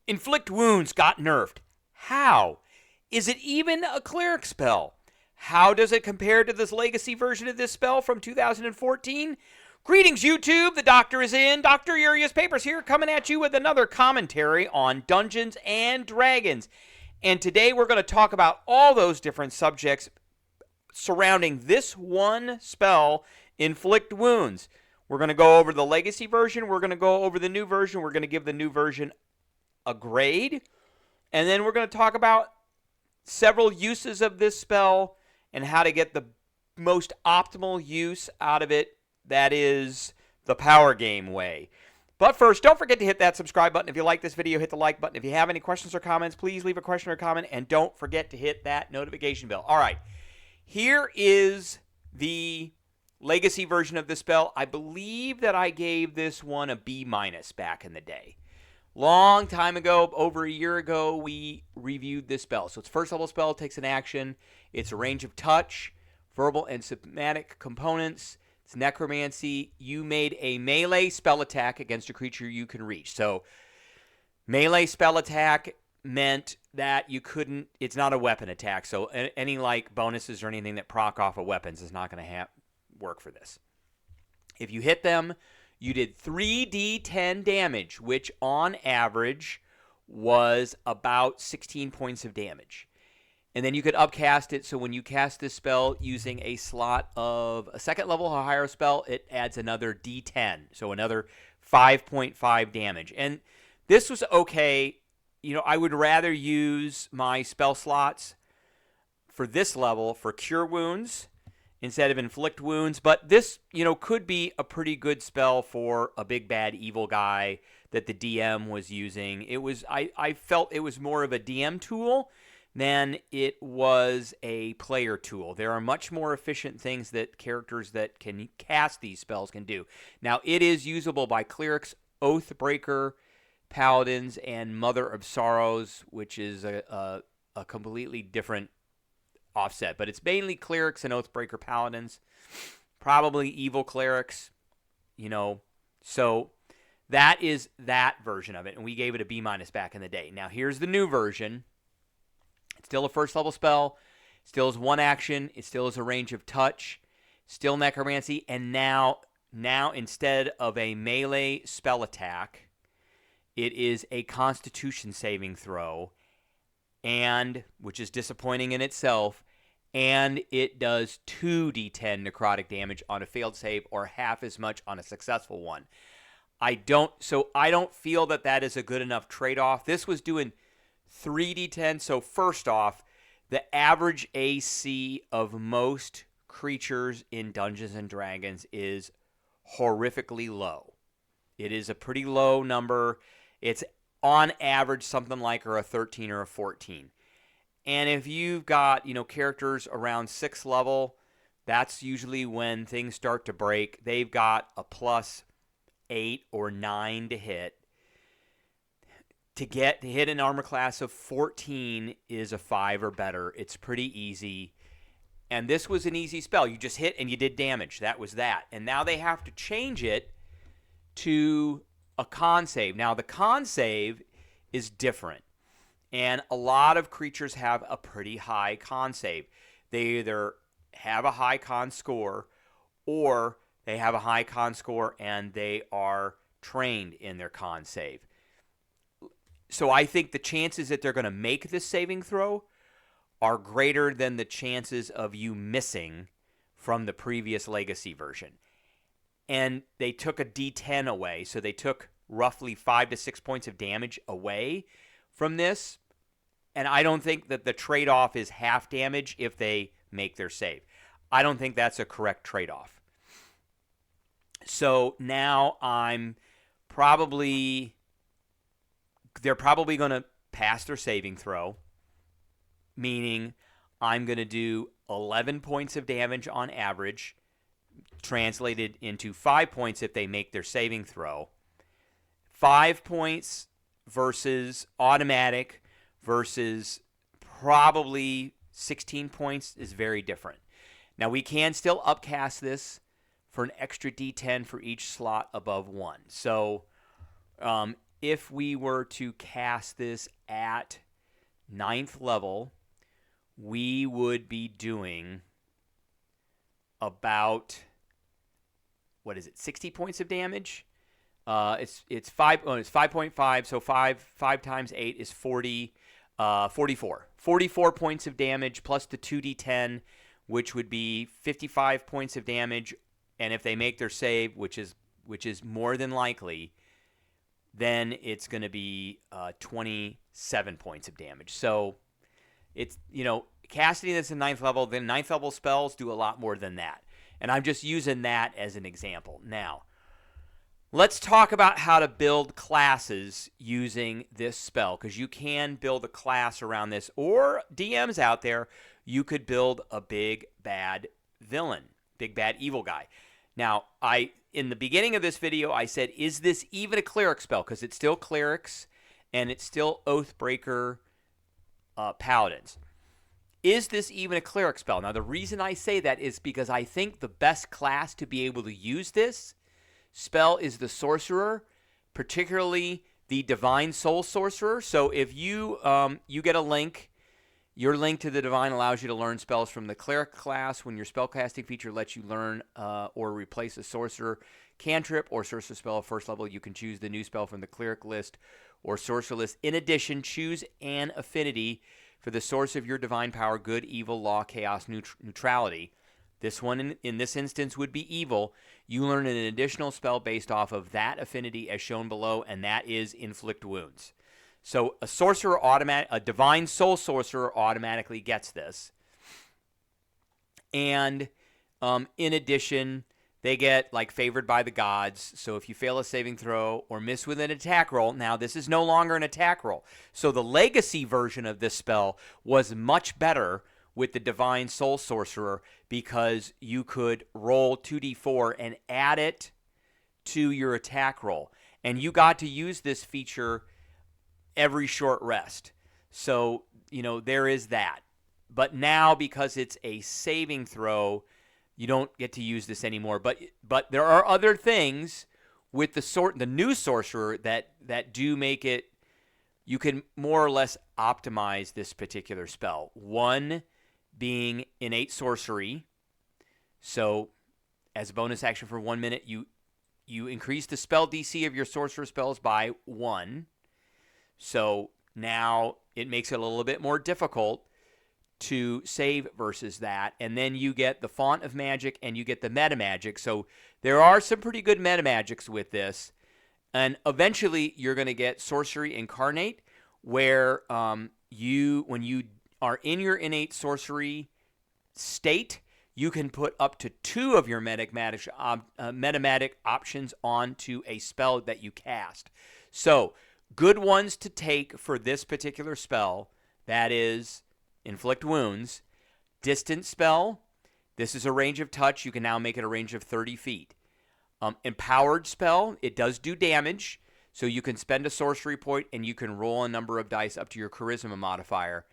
Inflict Wounds got nerfed. How? Is it even a cleric spell? How does it compare to this legacy version of this spell from 2014? Greetings, YouTube. The doctor is in. Dr. Urias Papers here, coming at you with another commentary on Dungeons and Dragons. And today we're going to talk about all those different subjects surrounding this one spell, Inflict Wounds. We're going to go over the legacy version. We're going to go over the new version. We're going to give the new version a grade. And then we're going to talk about several uses of this spell and how to get the most optimal use out of it. That is the power game way. But first, don't forget to hit that subscribe button. If you like this video, hit the like button. If you have any questions or comments, please leave a question or comment. And don't forget to hit that notification bell. All right. Here is the legacy version of the spell. I believe that I gave this one a B- back in the day. Long time ago, over a year ago, we reviewed this spell. So it's first level spell, takes an action. It's a range of touch, verbal and somatic components. It's necromancy. You made a melee spell attack against a creature you can reach. So melee spell attack meant that you couldn't, it's not a weapon attack. So any like bonuses or anything that proc off of weapons is not going to work for this. If you hit them, you did 3d10 damage, which on average was about 16 points of damage. And then you could upcast it, so when you cast this spell using a slot of a second level or higher spell, it adds another d10, so another 5.5 damage. And this was okay. You know, I would rather use my spell slots for this level for Cure Wounds instead of Inflict Wounds, but this, you know, could be a pretty good spell for a big bad evil guy that the DM was using. It was, I felt it was more of a DM tool than it was a player tool. There are much more efficient things that characters that can cast these spells can do. Now, it is usable by clerics, Oathbreaker, paladins, and Mother of Sorrows, which is a completely different offset. But it's mainly clerics and Oathbreaker paladins, probably evil clerics, you know. So that is that version of it, and we gave it a B- back in the day. Now, here's the new version. It's still a first level spell, still is one action, it still is a range of touch, still necromancy, and now instead of a melee spell attack, it is a constitution saving throw, and which is disappointing in itself, and it does 2d10 necrotic damage on a failed save or half as much on a successful one. I don't feel that is a good enough trade-off. This was doing 3d10. So first off, the average AC of most creatures in Dungeons and Dragons is horrifically low. It is a pretty low number. It's on average something like a 13 or a 14. And if you've got, you know, characters around 6th level, that's usually when things start to break. They've got a plus 8 or 9 to hit. To hit an armor class of 14 is a 5 or better. It's pretty easy. And this was an easy spell. You just hit and you did damage. That was that. And now they have to change it to a con save. Now, the con save is different. And a lot of creatures have a pretty high con save. They either have a high con score or they have a high con score and they are trained in their con save. So I think the chances that they're going to make this saving throw are greater than the chances of you missing from the previous legacy version. And they took a D10 away, so they took roughly 5 to 6 points of damage away from this. And I don't think that the trade-off is half damage if they make their save. I don't think that's a correct trade-off. So now they're probably going to pass their saving throw, meaning I'm going to do 11 points of damage on average, translated into 5 points if they make their saving throw. 5 points versus automatic versus probably 16 points is very different. Now, we can still upcast this for an extra D10 for each slot above 1. So, if we were to cast this at 9th level, we would be doing about, 60 points of damage? It's 5.5, so 5 times 8 is 40, 44. 44 points of damage plus the 2d10, which would be 55 points of damage, and if they make their save, which is more than likely, then it's going to be 27 points of damage. So it's, casting this in 9th level, then 9th level spells do a lot more than that. And I'm just using that as an example. Now, let's talk about how to build classes using this spell, because you can build a class around this, or DMs out there, you could build a big bad villain, big bad evil guy. Now, in the beginning of this video, I said, is this even a cleric spell? Because it's still clerics, and it's still Oathbreaker paladins. Is this even a cleric spell? Now, the reason I say that is because I think the best class to be able to use this spell is the sorcerer, particularly the divine soul sorcerer. So if you get a link, your link to the divine allows you to learn spells from the cleric class. When your spellcasting feature lets you learn or replace a sorcerer cantrip or sorcerer spell at 1st level, you can choose the new spell from the cleric list or sorcerer list. In addition, choose an affinity for the source of your divine power: good, evil, law, chaos, neutrality. This one, in this instance, would be evil. You learn an additional spell based off of that affinity as shown below, and that is Inflict Wounds. So a sorcerer a divine soul sorcerer automatically gets this. And in addition, they get like favored by the gods. So if you fail a saving throw or miss with an attack roll, now this is no longer an attack roll. So the legacy version of this spell was much better with the divine soul sorcerer, because you could roll 2d4 and add it to your attack roll. And you got to use this feature every short rest. So, there is that. But now, because it's a saving throw, you don't get to use this anymore. But there are other things with the new sorcerer that do make it, you can more or less optimize this particular spell. One being innate sorcery. So as a bonus action for 1 minute, you increase the spell DC of your sorcerer spells by 1. So now it makes it a little bit more difficult to save versus that. And then you get the font of magic and you get the meta magic. So there are some pretty good meta magics with this. And eventually you're going to get sorcery incarnate, where when you are in your innate sorcery state, you can put up to 2 of your metamagic options onto a spell that you cast. So good ones to take for this particular spell, that is Inflict Wounds. Distant spell, this is a range of touch. You can now make it a range of 30 feet. Empowered spell, it does do damage, so you can spend a sorcery point and you can roll a number of dice up to your charisma modifier.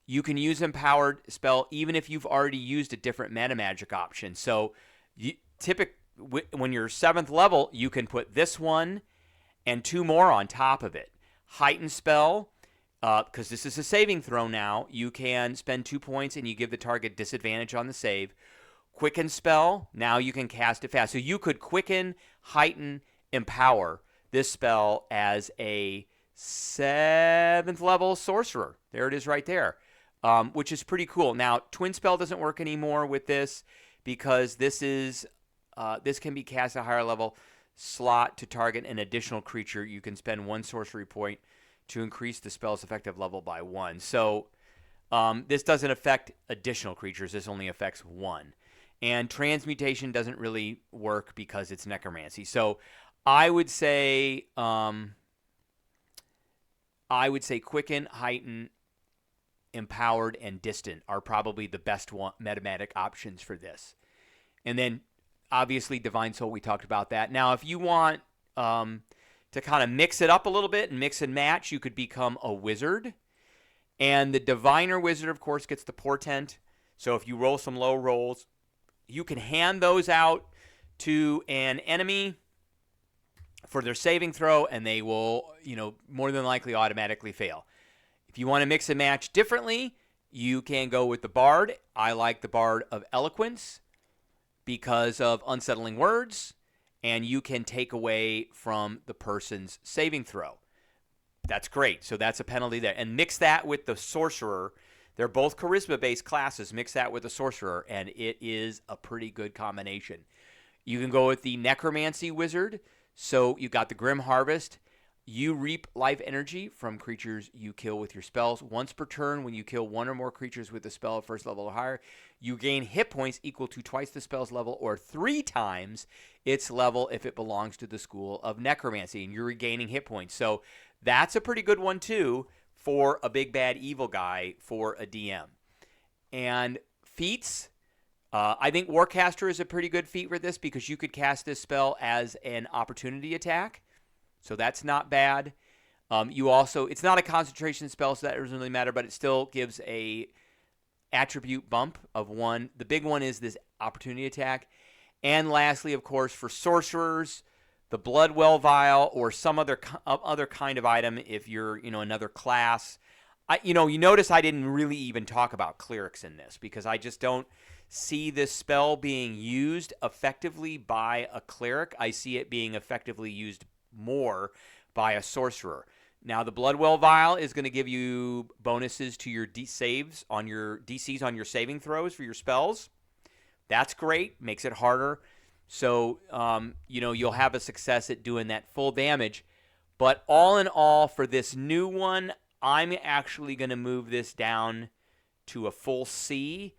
You can use empowered spell even if you've already used a different meta magic option. So when you're 7th level, you can put this one and 2 more on top of it. Heightened spell, because this is a saving throw now, you can spend 2 points and you give the target disadvantage on the save. Quicken spell, now you can cast it fast. So you could quicken, heighten, empower this spell as a 7th level sorcerer. There it is right there, which is pretty cool. Now, twin spell doesn't work anymore with this, because this can be cast at a higher level slot to target an additional creature. You can spend 1 sorcery point to increase the spell's effective level by 1. So this doesn't affect additional creatures. This only affects 1. And transmutation doesn't really work because it's necromancy. So I would say quicken, heighten, empowered, and distant are probably the best metamagic options for this. And then obviously divine soul, we talked about that. Now if you want to kind of mix it up a little bit and mix and match, you could become a wizard. And the diviner wizard, of course, gets the portent. So if you roll some low rolls, you can hand those out to an enemy for their saving throw, and they will, more than likely automatically fail. If you want to mix and match differently, you can go with the Bard. I like the Bard of Eloquence because of unsettling words, and you can take away from the person's saving throw. That's great. So that's a penalty there. And mix that with the Sorcerer. They're both charisma-based classes. Mix that with the Sorcerer, and it is a pretty good combination. You can go with the Necromancy Wizard. So you got the Grim Harvest. You reap life energy from creatures you kill with your spells. Once per turn, when you kill one or more creatures with a spell at first level or higher, you gain hit points equal to twice the spell's level or 3 times its level if it belongs to the school of Necromancy, and you're regaining hit points. So that's a pretty good one, too, for a big bad evil guy for a DM. And feats, I think Warcaster is a pretty good feat for this because you could cast this spell as an opportunity attack. So that's not bad. It's not a concentration spell, so that doesn't really matter, but it still gives a attribute bump of 1. The big one is this opportunity attack. And lastly, of course, for sorcerers, the Bloodwell Vial or some other kind of item if you're, another class. You notice I didn't really even talk about clerics in this because I just don't see this spell being used effectively by a cleric. I see it being effectively used more by a sorcerer. Now, the Bloodwell Vial is going to give you bonuses to your DCs on your saving throws for your spells. That's great. Makes it harder. So, you'll have a success at doing that full damage. But all in all, for this new one, I'm actually going to move this down to a full C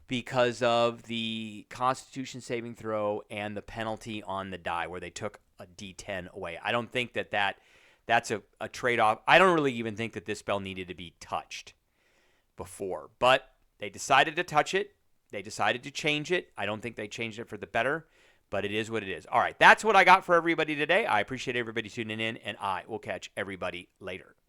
because of the Constitution saving throw and the penalty on the die where they took a D10 away. I don't think that's a trade-off. I don't really even think that this spell needed to be touched before. But they decided to touch it. They decided to change it. I don't think they changed it for the better, but it is what it is. All right, that's what I got for everybody today. I appreciate everybody tuning in, and I will catch everybody later.